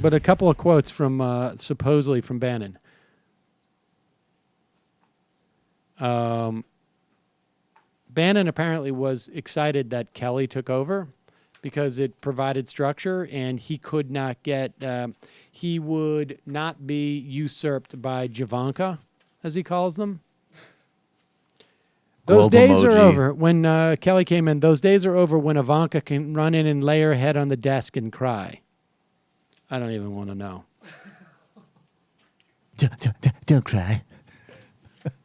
but a couple of quotes from supposedly from Bannon. Bannon apparently was excited that Kelly took over because it provided structure, and he could not get, he would not be usurped by Javanka, as he calls them. Those days are over. When Kelly came in, those days are over when Ivanka can run in and lay her head on the desk and cry. I don't even want to know. Don't cry.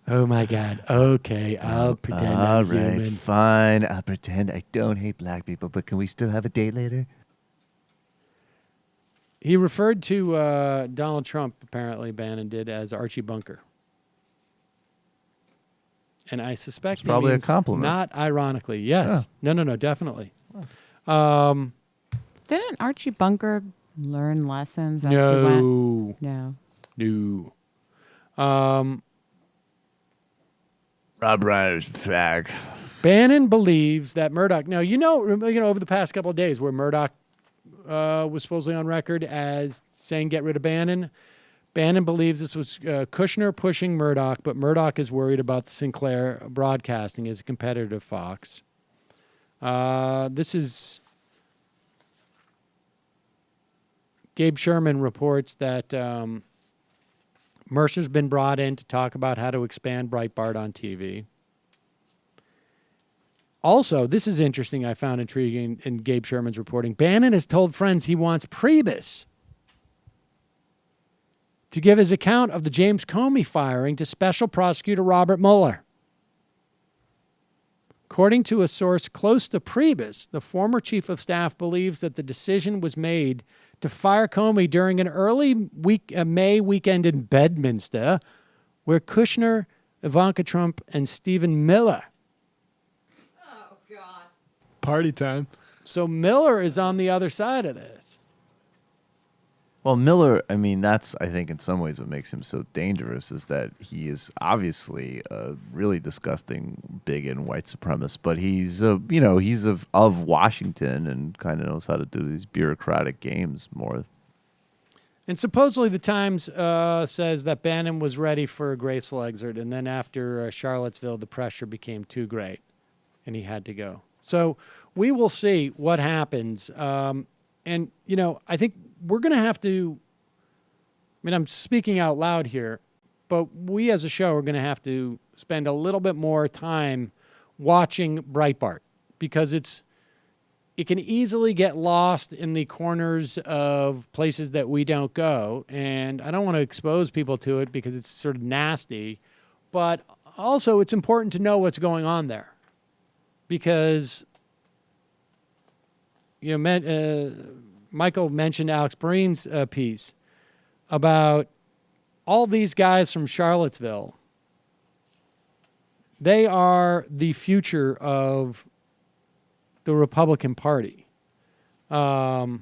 Oh, my God. Okay, I'll pretend I'm human. All right, fine. I'll pretend I don't hate black people, but can we still have a date later? He referred to Donald Trump, apparently, Bannon did, as Archie Bunker. And I suspect it's probably means a compliment. Not ironically. Yes. Yeah. No, definitely. Didn't Archie Bunker learn lessons as he went? No. Rob Reiner's fact. Bannon believes that Murdoch. Now, over the past couple of days where Murdoch was supposedly on record as saying get rid of Bannon. Bannon believes this was Kushner pushing Murdoch, but Murdoch is worried about the Sinclair Broadcasting as a competitor to Fox. This is Gabe Sherman reports that Mercer's been brought in to talk about how to expand Breitbart on TV. Also, this is interesting, I found intriguing in Gabe Sherman's reporting. Bannon has told friends he wants Priebus to give his account of the James Comey firing to Special Prosecutor Robert Mueller. According to a source close to Priebus, the former chief of staff believes that the decision was made to fire Comey during an early May weekend in Bedminster, where Kushner, Ivanka Trump, and Stephen Miller. Oh, God. Party time. So Miller is on the other side of this. Well, Miller, I mean, that's, I think, in some ways what makes him so dangerous is that he is obviously a really disgusting, bigot and white supremacist, but he's, he's of Washington and kind of knows how to do these bureaucratic games more. And supposedly the Times says that Bannon was ready for a graceful exit, and then after Charlottesville, the pressure became too great, and he had to go. So we will see what happens. And, I think we're going to have to, I'm speaking out loud here, but we as a show are going to have to spend a little bit more time watching Breitbart because it can easily get lost in the corners of places that we don't go. And I don't want to expose people to it because it's sort of nasty, but also it's important to know what's going on there because, Michael mentioned Alex Breen's piece about all these guys from Charlottesville. They are the future of the Republican Party. Where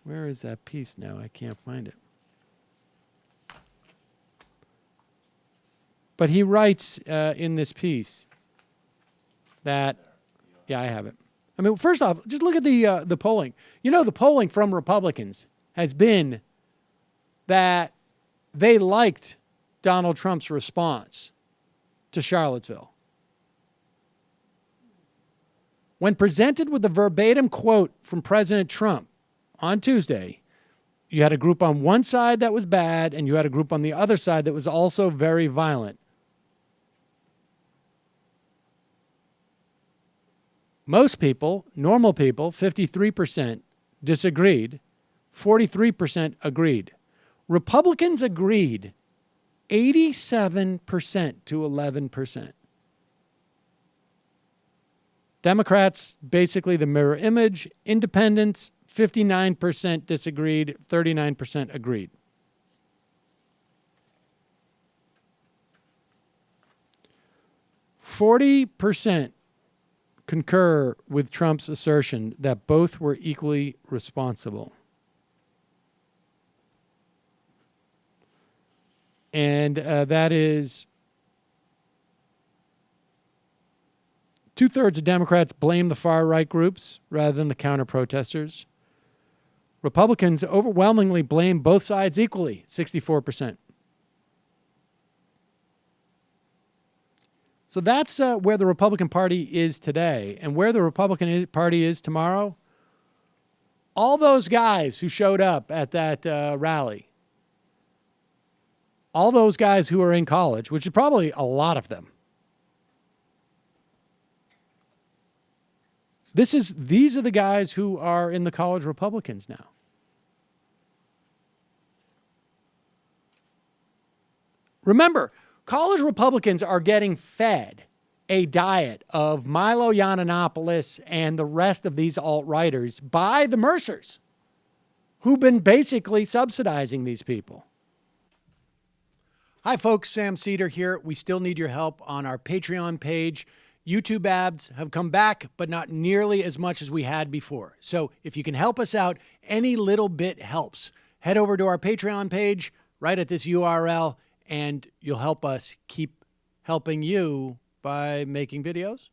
is that piece now? I can't find it. But he writes in this piece that, I have it. First off, just look at the polling. The polling from Republicans has been that they liked Donald Trump's response to Charlottesville. When presented with a verbatim quote from President Trump on Tuesday, you had a group on one side that was bad, and you had a group on the other side that was also very violent. Most people, normal people, 53% disagreed, 43% agreed. Republicans agreed 87% to 11%. Democrats, basically the mirror image. Independents, 59% disagreed, 39% agreed. %40 concur with Trump's assertion that both were equally responsible. And that is 2/3 of Democrats blame the far-right groups rather than the counter-protesters. Republicans overwhelmingly blame both sides equally, 64%. So that's where the Republican Party is today. And where the Republican Party is tomorrow, all those guys who showed up at that rally, all those guys who are in college, which is probably a lot of them, these are the guys who are in the college Republicans now. Remember, college Republicans are getting fed a diet of Milo Yiannopoulos and the rest of these alt-righters by the Mercers, who've been basically subsidizing these people. Hi, folks. Sam Seder here. We still need your help on our Patreon page. YouTube ads have come back, but not nearly as much as we had before. So if you can help us out, any little bit helps. Head over to our Patreon page right at this URL, and you'll help us keep helping you by making videos